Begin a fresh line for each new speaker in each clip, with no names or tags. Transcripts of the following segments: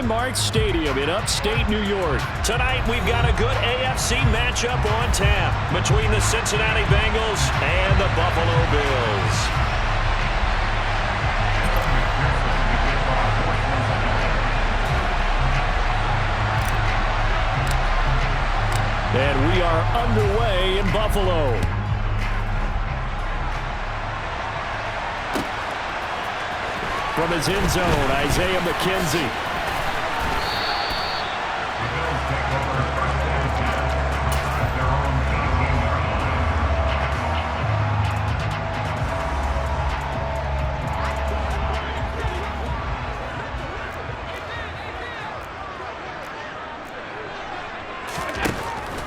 Landmark Stadium in upstate New York.
Tonight, we've got a good AFC matchup on tap between the Cincinnati Bengals and the Buffalo Bills.
And we are underway in Buffalo. From his end zone, Isaiah McKenzie.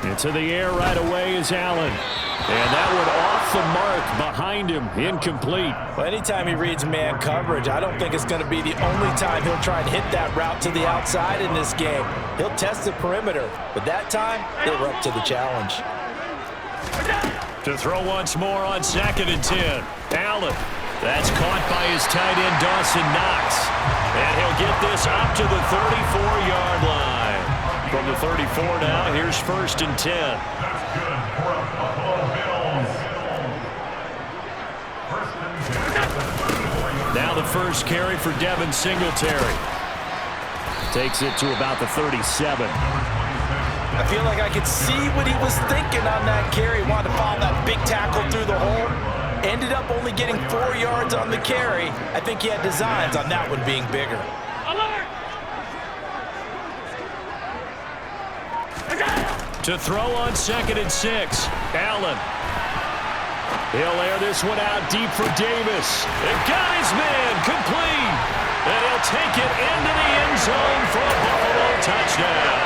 Into the air right away is Allen. And that one off the mark behind him, incomplete.
Well, anytime he reads man coverage, I don't think it's going to be the only time he'll try and hit that route to the outside in this game. He'll test the perimeter, but that time, they were up to the challenge.
To throw once more on 2nd and 10. Allen. That's caught by his tight end, Dawson Knox. And he'll get this up to the 34-yard line. From the 34 now, here's 1st and 10.
That's good for a Buffalo Bills.
Now the first carry for Devin Singletary. Takes it to about the 37.
I feel like I could see what he was thinking on that carry. Wanted to follow that big tackle through the hole. Ended up only getting 4 yards on the carry. I think he had designs on that one being bigger.
To throw on 2nd and 6. Allen. He'll air this one out deep for Davis. And got his man complete. And he'll take it into the end zone for a Buffalo touchdown.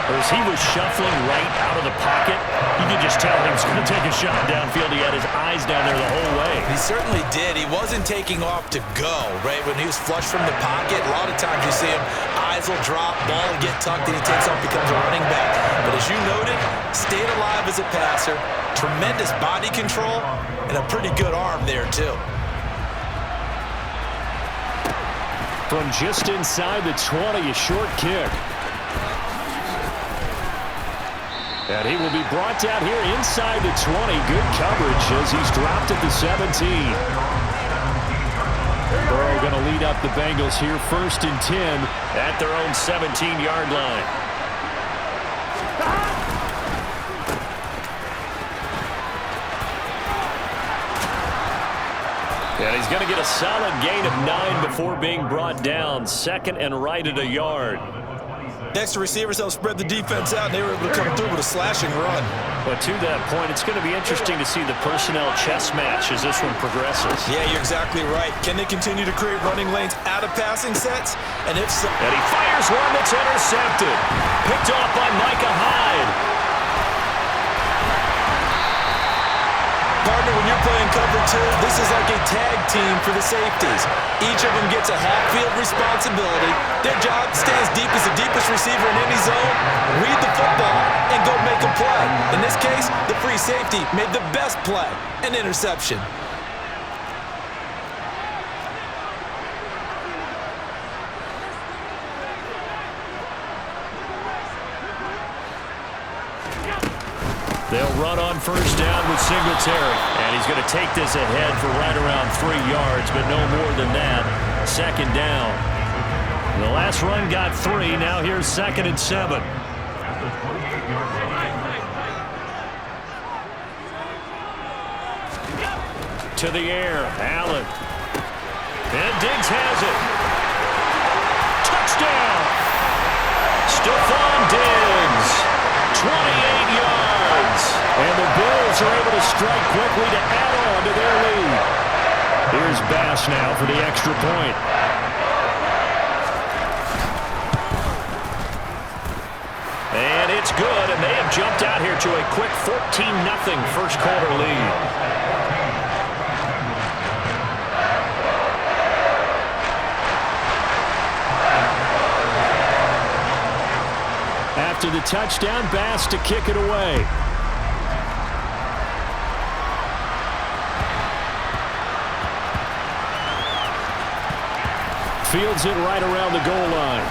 As he was shuffling right out of the pocket, you could just tell he was going to take a shot downfield. He had his eyes down there the whole way.
He certainly did. He wasn't taking off to go, right? When he was flush from the pocket, a lot of times you see him, eyes will drop, ball will get tucked, and he takes off, becomes a running back. But as you noted, stayed alive as a passer, tremendous body control, and a pretty good arm there, too.
From just inside the 20, a short kick. And he will be brought down here inside the 20. Good coverage as he's dropped at the 17. Burrow going to lead up the Bengals here 1st and 10
at their own 17-yard line.
And he's going to get a solid gain of 9 before being brought down. 2nd and right at a yard.
Extra receivers helped spread the defense out, and they were able to come through with a slashing run.
But to that point, it's going to be interesting to see the personnel chess match as this one progresses.
Yeah, you're exactly right. Can they continue to create running lanes out of passing sets? And if so...
And he fires one that's intercepted. Picked off by Micah Hyde.
Partner, when you're playing cover 2, this is like a tag team for the safeties. Each of them gets a half-field responsibility. Their job, stay as deep as the deepest receiver in any zone, read the football, and go make a play. In this case, the free safety made the best play, an interception.
They'll run on 1st down with Singletary. And he's going to take this ahead for right around 3 yards, but no more than that. 2nd down. The last run got 3. Now here's 2nd and 7. To the air. Allen. And Diggs has it. Touchdown. Stephon Diggs. 28 yards. And the Bills are able to strike quickly to add on to their lead. Here's Bass now for the extra point. And it's good, and they have jumped out here to a quick 14-0 first quarter lead. After the touchdown, Bass to kick it away. fields it right around the goal line.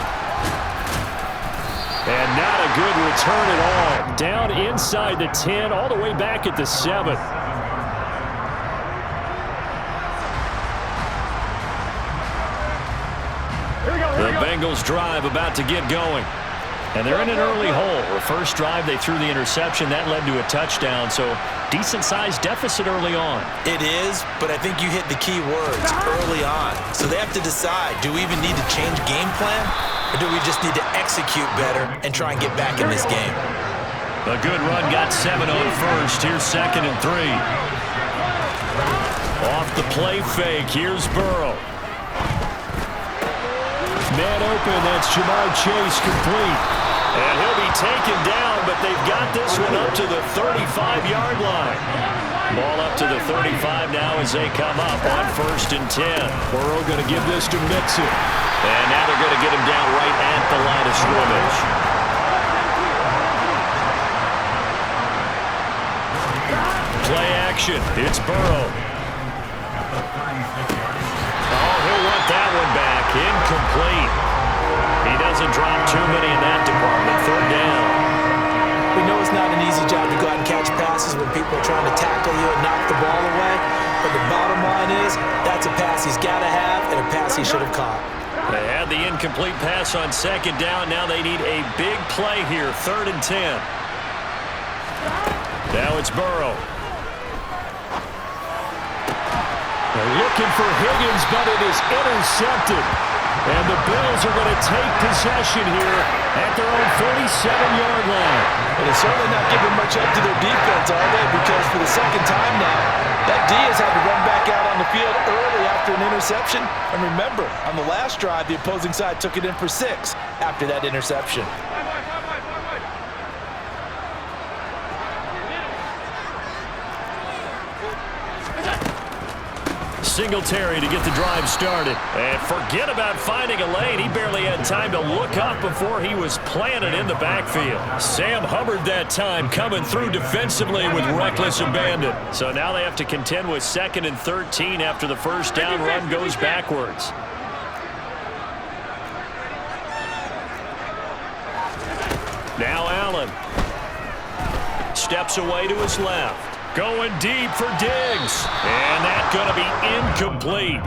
And not a good return at all. Down inside the 10, all the way back at the 7. The Bengals drive about to get going. And they're in an early hole. The first drive, they threw the interception. That led to a touchdown, so decent-sized deficit early on.
It is, but I think you hit the key words, early on. So they have to decide, do we even need to change game plan, or do we just need to execute better and try and get back in this game?
A good run got 7 on first. Here's 2nd and 3. Off the play fake, here's Burrow. Man open, that's Jamar Chase complete. And he'll be taken down, but they've got this one up to the 35-yard line. Ball up to the 35 now as they come up on 1st and 10. Burrow going to give this to Mixon. And now they're going to get him down right at the line of scrimmage. Play action. It's Burrow. Oh, he'll want that one back. Incomplete. He doesn't drop too many in that department. 3rd down.
We know it's not an easy job to go out and catch passes when people are trying to tackle you and knock the ball away. But the bottom line is, that's a pass he's got to have and a pass he should have caught.
They had the incomplete pass on 2nd down. Now they need a big play here. 3rd and 10. Now it's Burrow. They're looking for Higgins, but it is intercepted. And the Bills are going to take possession here at their own 47-yard line.
And it's certainly not giving much up to their defense, are they? Because for the 2nd time now, that D has had to run back out on the field early after an interception. And remember, on the last drive, the opposing side took it in for 6 after that interception.
Singletary to get the drive started. And forget about finding a lane. He barely had time to look up before he was planted in the backfield. Sam Hubbard that time coming through defensively with reckless abandon. So now they have to contend with 2nd and 13 after the first down run goes backwards. Now Allen. Steps away to his left. Going deep for Diggs. And that's going to be incomplete.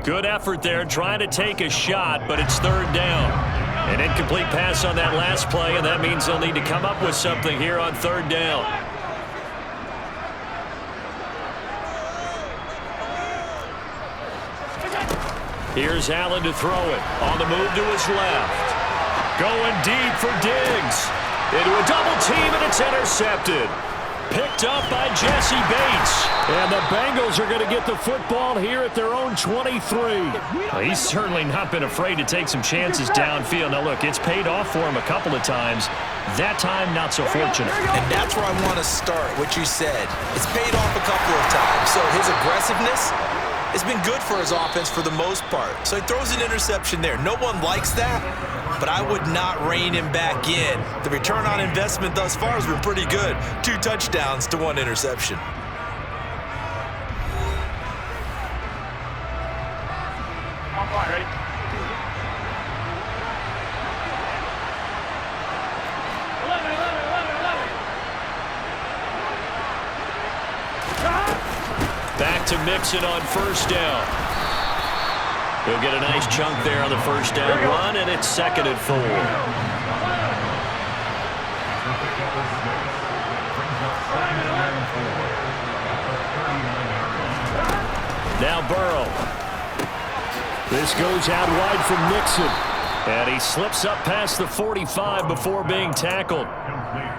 Good effort there trying to take a shot, but it's 3rd down. An incomplete pass on that last play, and that means they'll need to come up with something here on 3rd down. Here's Allen to throw it. On the move to his left. Going deep for Diggs. Into a double team, and it's intercepted. Picked up by Jesse Bates. And the Bengals are going to get the football here at their own 23. Well, he's certainly not been afraid to take some chances downfield. Now, look, it's paid off for him a couple of times. That time, not so fortunate.
And that's where I want to start, what you said. It's paid off a couple of times. So his aggressiveness has been good for his offense for the most part. So he throws an interception there. No one likes that, but I would not rein him back in. The return on investment thus far has been pretty good. 2 touchdowns to 1 interception.
Back to Mixon on 1st down. He'll get a nice chunk there on the 1st down run, and it's 2nd and 4. Now Burrow. This goes out wide from Mixon. And he slips up past the 45 before being tackled.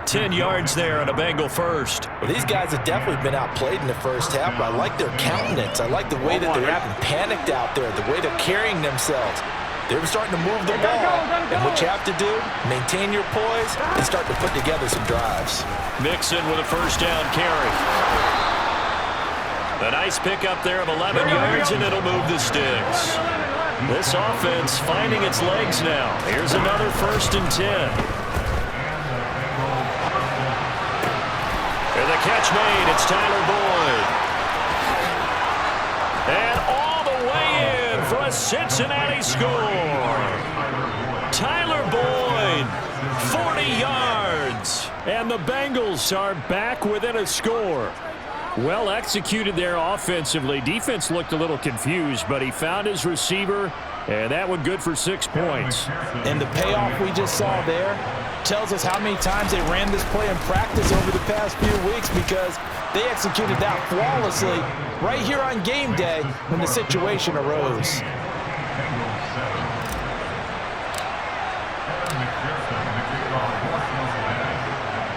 10 yards there on a Bengal first.
Well, these guys have definitely been outplayed in the first half, but I like their countenance. I like the way that they're acting panicked out there, the way they're carrying themselves. They're starting to move the ball, and what you have to do, maintain your poise and start to put together some drives.
Mixon with a 1st down carry. A nice pickup there of 11 yards, and it'll move the sticks. This offense finding its legs now. Here's another 1st and 10. And the catch made. It's Tyler Boyd. And all the way in for a Cincinnati score. Tyler Boyd, 40 yards. And the Bengals are back within a score. Well executed there offensively. Defense looked a little confused, but he found his receiver, and that one good for 6 points.
And the payoff we just saw there tells us how many times they ran this play in practice over the past few weeks, because they executed that flawlessly right here on game day when the situation arose.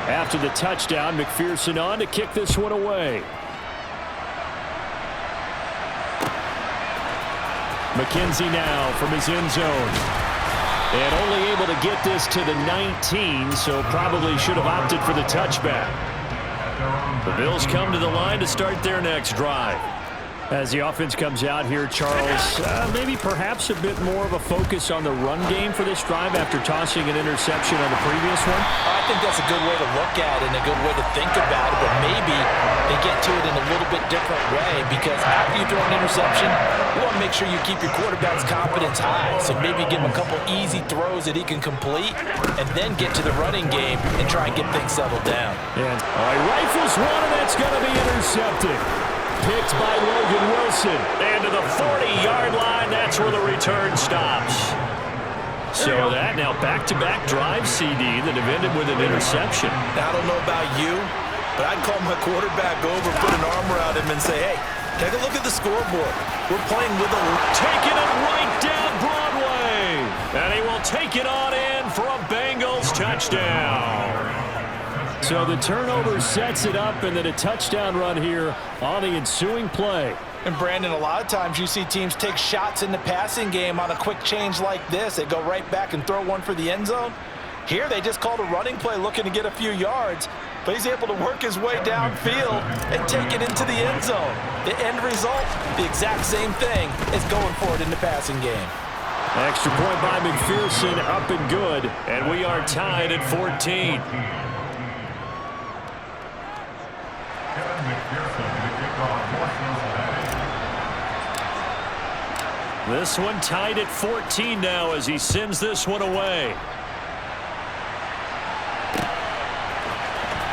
After the touchdown, McPherson on to kick this one away. McKenzie now from his end zone. And only able to get this to the 19, so probably should have opted for the touchback. The Bills come to the line to start their next drive. As the offense comes out here, Charles, maybe perhaps a bit more of a focus on the run game for this drive after tossing an interception on the previous one?
I think that's a good way to look at it and a good way to think about it, but maybe they get to it in a little bit different way, because after you throw an interception, you want to make sure you keep your quarterback's confidence high. So maybe give him a couple easy throws that he can complete and then get to the running game and try and get things settled down.
And he rifles one, and that's going to be intercepted. Picked by Logan Wilson. And to the 40-yard line, that's where the return stops. So that now back-to-back drive CD that have ended with an interception.
Now, I don't know about you, but I'd call my quarterback over, put an arm around him, and say, hey, take a look at the scoreboard. We're playing with a...
Taking it right down Broadway. And he will take it on in for a Bengals touchdown. So the turnover sets it up, and then a touchdown run here on the ensuing play.
And Brandon, a lot of times you see teams take shots in the passing game on a quick change like this. They go right back and throw one for the end zone. Here they just called a running play looking to get a few yards, but he's able to work his way downfield and take it into the end zone. The end result, the exact same thing as going for it in the passing game.
Extra point by McPherson, up and good, and we are tied at 14. This one tied at 14 now as he sends this one away.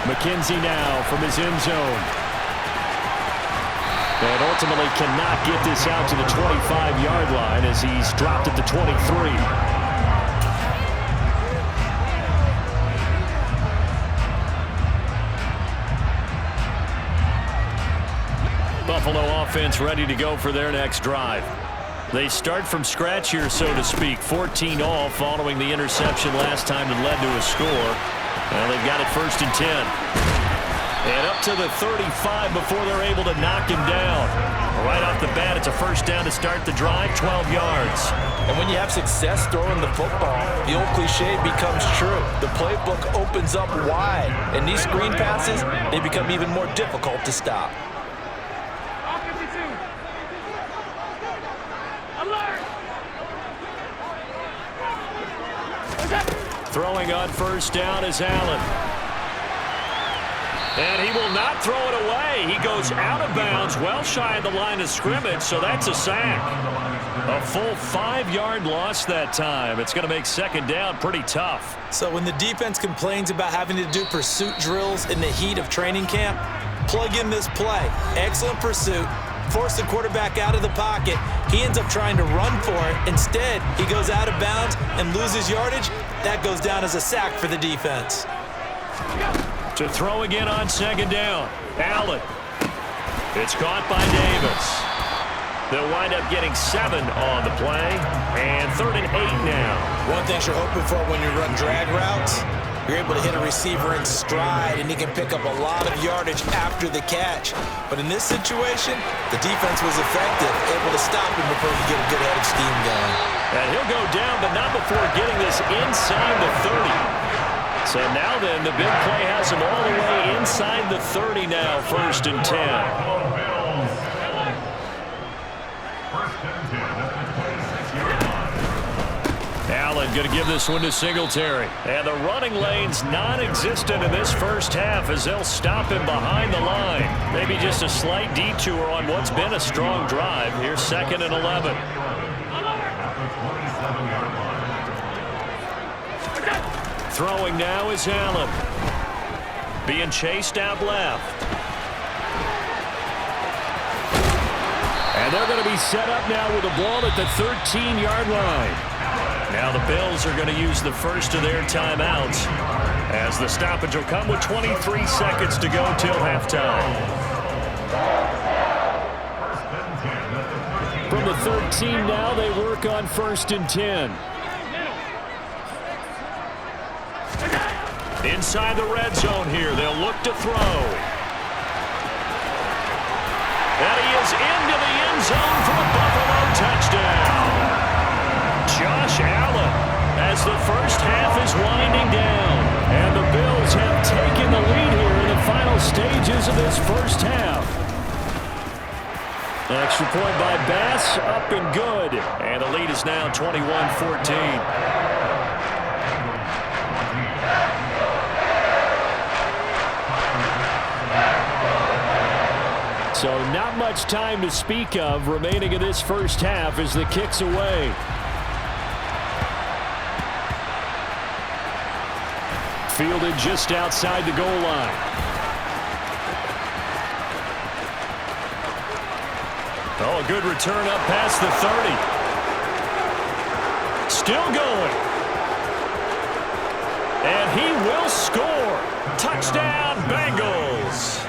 McKenzie now from his end zone. And ultimately cannot get this out to the 25-yard line as he's dropped at the 23. Buffalo offense ready to go for their next drive. They start from scratch here, so to speak. 14 all following the interception last time that led to a score. Well, they've got it 1st and 10. And up to the 35 before they're able to knock him down. Right off the bat, it's a first down to start the drive, 12 yards.
And when you have success throwing the football, the old cliche becomes true. The playbook opens up wide, and these screen passes, they become even more difficult to stop.
Throwing on first down is Allen. And he will not throw it away. He goes out of bounds, well shy of the line of scrimmage, so that's a sack. A full 5-yard loss that time. It's going to make second down pretty tough.
So when the defense complains about having to do pursuit drills in the heat of training camp, plug in this play. Excellent pursuit. Force the quarterback out of the pocket. He ends up trying to run for it. Instead, he goes out of bounds and loses yardage. That goes down as a sack for the defense.
To throw again on second down. Allen. It's caught by Davis. They'll wind up getting 7 on the play. And 3rd and 8 now.
One thing you're hoping for when you run drag routes, you're able to hit a receiver in stride, and he can pick up a lot of yardage after the catch. But in this situation, the defense was effective, able to stop him before he get a good head of steam going.
And he'll go down, but not before getting this inside the 30. So now then, the big play has him all the way inside the 30 now, 1st and 10. Allen going to give this one to Singletary. And the running lane's non-existent in this first half as they'll stop him behind the line. Maybe just a slight detour on what's been a strong drive. Here's 2nd and 11. Throwing now is Allen. Being chased out left. And they're going to be set up now with a ball at the 13-yard line. Now the Bills are going to use the first of their timeouts, as the stoppage will come with 23 seconds to go till halftime. From the 13 now, they work on 1st and 10. Inside the red zone here, they'll look to throw. And he is into the end zone for a Buffalo touchdown. Josh Allen, as the first half is winding down. And the Bills have taken the lead here in the final stages of this first half. Extra point by Bass, up and good. And the lead is now 21-14. So not much time to speak of remaining in this first half as the kick's away. Fielded just outside the goal line. Oh, a good return up past the 30. Still going. And he will score. Touchdown, Bengals.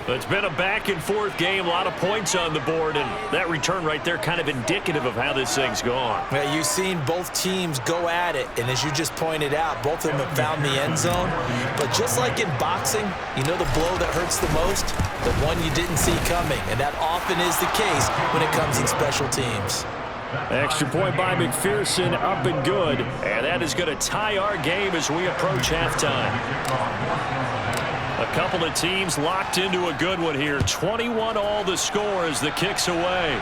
It's been a back-and-forth game, a lot of points on the board, and that return right there kind of indicative of how this thing's gone.
Yeah, you've seen both teams go at it, and as you just pointed out, both of them have found the end zone. But just like in boxing, you know the blow that hurts the most? The one you didn't see coming, and that often is the case when it comes in special teams.
Extra point by McPherson, up and good. And that is going to tie our game as we approach halftime. A couple of teams locked into a good one here. 21-all the score as the kick's away.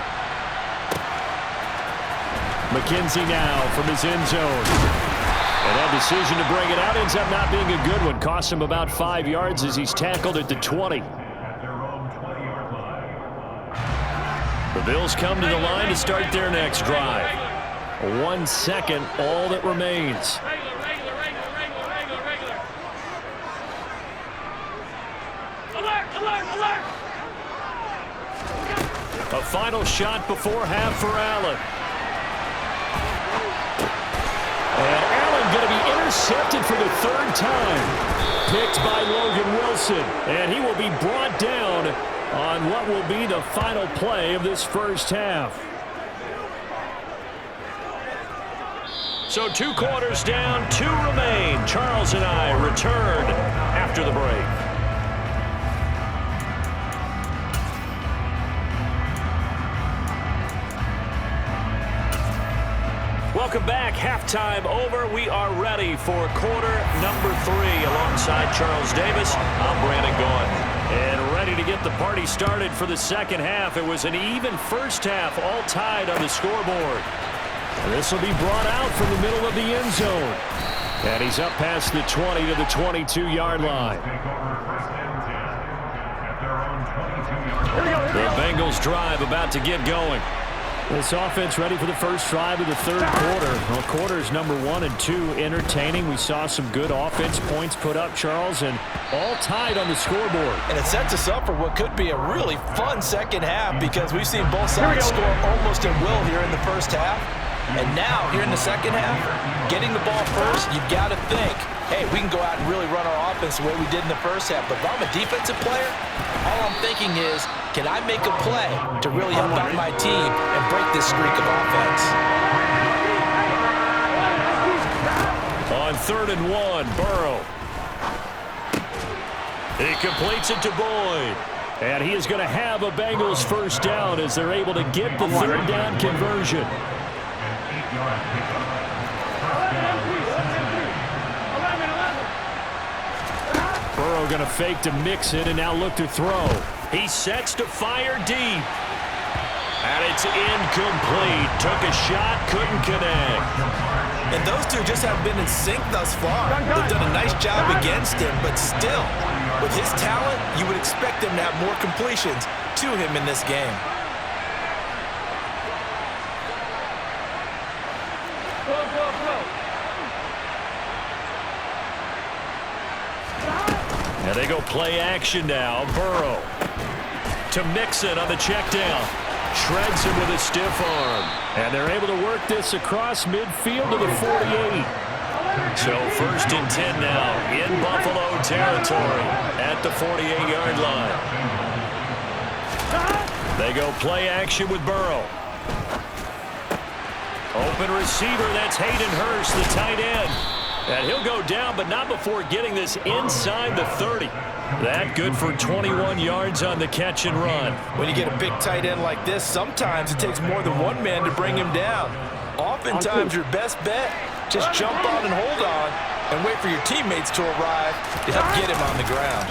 McKenzie now from his end zone. And that decision to bring it out ends up not being a good one. Costs him about 5 yards as he's tackled at the 20. The Bills come to the line to start their next drive. 1 second, all that remains. A final shot before half for Allen. And Allen going to be intercepted for the 3rd time. Picked by Logan Wilson. And he will be brought down on what will be the final play of this first half. So 2 quarters down, 2 remain. Charles and I return after the break. Welcome back. Halftime over. We are ready for quarter number 3 alongside Charles Davis. I'm Brandon Gaudin. And ready to get the party started for the second half. It was an even first half, all tied on the scoreboard. This will be brought out from the middle of the end zone. And he's up past the 20 to the 22-yard line. The Bengals drive about to get going. This offense ready for the first drive of the 3rd quarter. Well, quarters number 1 and 2 entertaining. We saw some good offense points put up, Charles, and all tied on the scoreboard.
And it sets us up for what could be a really fun second half because we've seen both sides score almost at will here in the first half. And now, here in the second half, getting the ball first, you've got to think, hey, we can go out and really run our offense the way we did in the first half. But if I'm a defensive player, all I'm thinking is, can I make a play to really help out my team and break this streak of offense?
On 3rd and 1, Burrow. He completes it to Boyd. And he is going to have a Bengals first down as they're able to get the 3rd down conversion. Burrow going to fake to mix it and now look to throw. He sets to fire deep. And it's incomplete. Took a shot, couldn't connect.
And those two just have been in sync thus far. They've done a nice job against him, but still, with his talent, you would expect him to have more completions to him in this game.
And they go play action now. Burrow to Mixon on the check down. Shreds him with a stiff arm. And they're able to work this across midfield to the 48. So 1st and 10 now in Buffalo territory at the 48-yard line. They go play action with Burrow. Open receiver, that's Hayden Hurst, the tight end. And he'll go down, but not before getting this inside the 30. That good for 21 yards on the catch and run.
When you get a big tight end like this, sometimes it takes more than one man to bring him down. Oftentimes, your best bet, just jump on and hold on and wait for your teammates to arrive to help get him on the ground.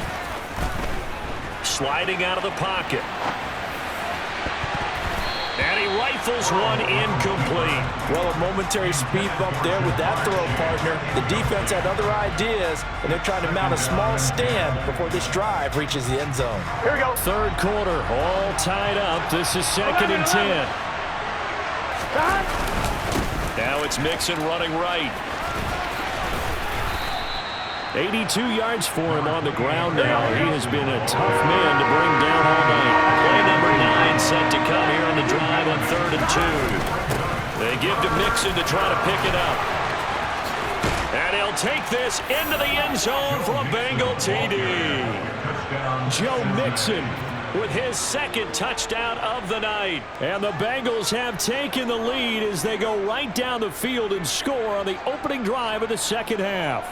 Sliding out of the pocket. And he rifles one incomplete.
Well, a momentary speed bump there with that throw, partner. The defense had other ideas, and they're trying to mount a small stand before this drive reaches the end zone.
Here we go. 3rd quarter, all tied up. This is 2nd and 10. Now it's Mixon running right. 82 yards for him on the ground now. He has been a tough man to bring down all night. Play number 9 set to come here on the drive on 3rd and 2. They give to Mixon to try to pick it up. And he'll take this into the end zone for a Bengal TD. Joe Mixon with his 2nd touchdown of the night. And the Bengals have taken the lead as they go right down the field and score on the opening drive of the 2nd half.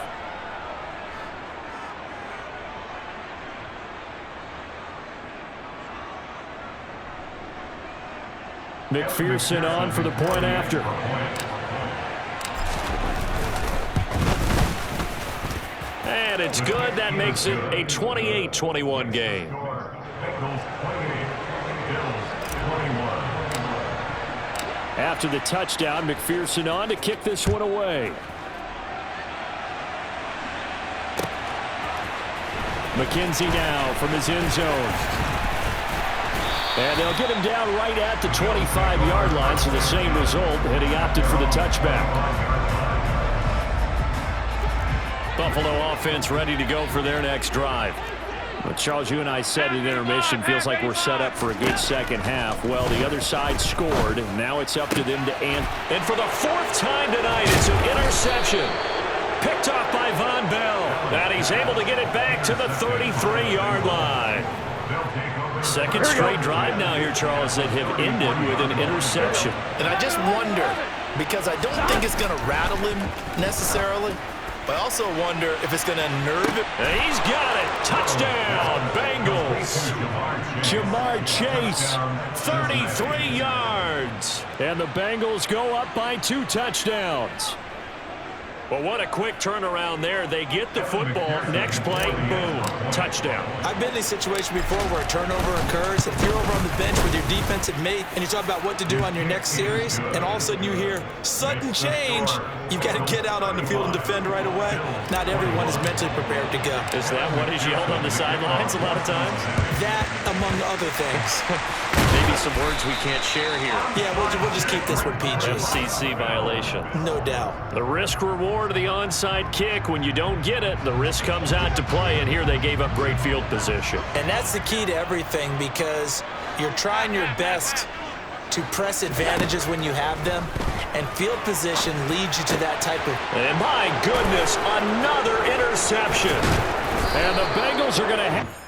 McPherson on for the point after. And it's good. That makes it a 28-21 game. After the touchdown, McPherson on to kick this one away. McKenzie now from his end zone. And they'll get him down right at the 25-yard line, so the same result, and he opted for the touchback. Buffalo offense ready to go for their next drive. But Charles, you and I said at intermission, feels like we're set up for a good 2nd half. Well, the other side scored, and now it's up to them to end. And for the 4th time tonight, it's an interception. Picked off by Von Bell. And he's able to get it back to the 33-yard line. 2nd straight drive now here, Charles, that have ended with an interception.
And I just wonder, because I don't think it's going to rattle him necessarily, but I also wonder if it's going to unnerve him.
And he's got it. Touchdown, Bengals. Jamar Chase, 33 yards. And the Bengals go up by 2 touchdowns. Well, what a quick turnaround there. They get the football. Next play, boom, touchdown.
I've been in a situation before where a turnover occurs. If you're over on the bench with your defensive mate and you talk about what to do on your next series, and all of a sudden you hear sudden change, you've got to get out on the field and defend right away. Not everyone is mentally prepared to go.
Is that what is yelled on the sidelines a lot of times?
That, among other things.
Maybe some words we can't share here.
Yeah, we'll just keep this one PG.
FCC violation.
No doubt.
The risk-reward of the onside kick. When you don't get it, the risk comes out to play, and here they gave up great field position.
And that's the key to everything, because you're trying your best to press advantages when you have them, and field position leads you to that type of...
And my goodness, another interception. And the Bengals are going to...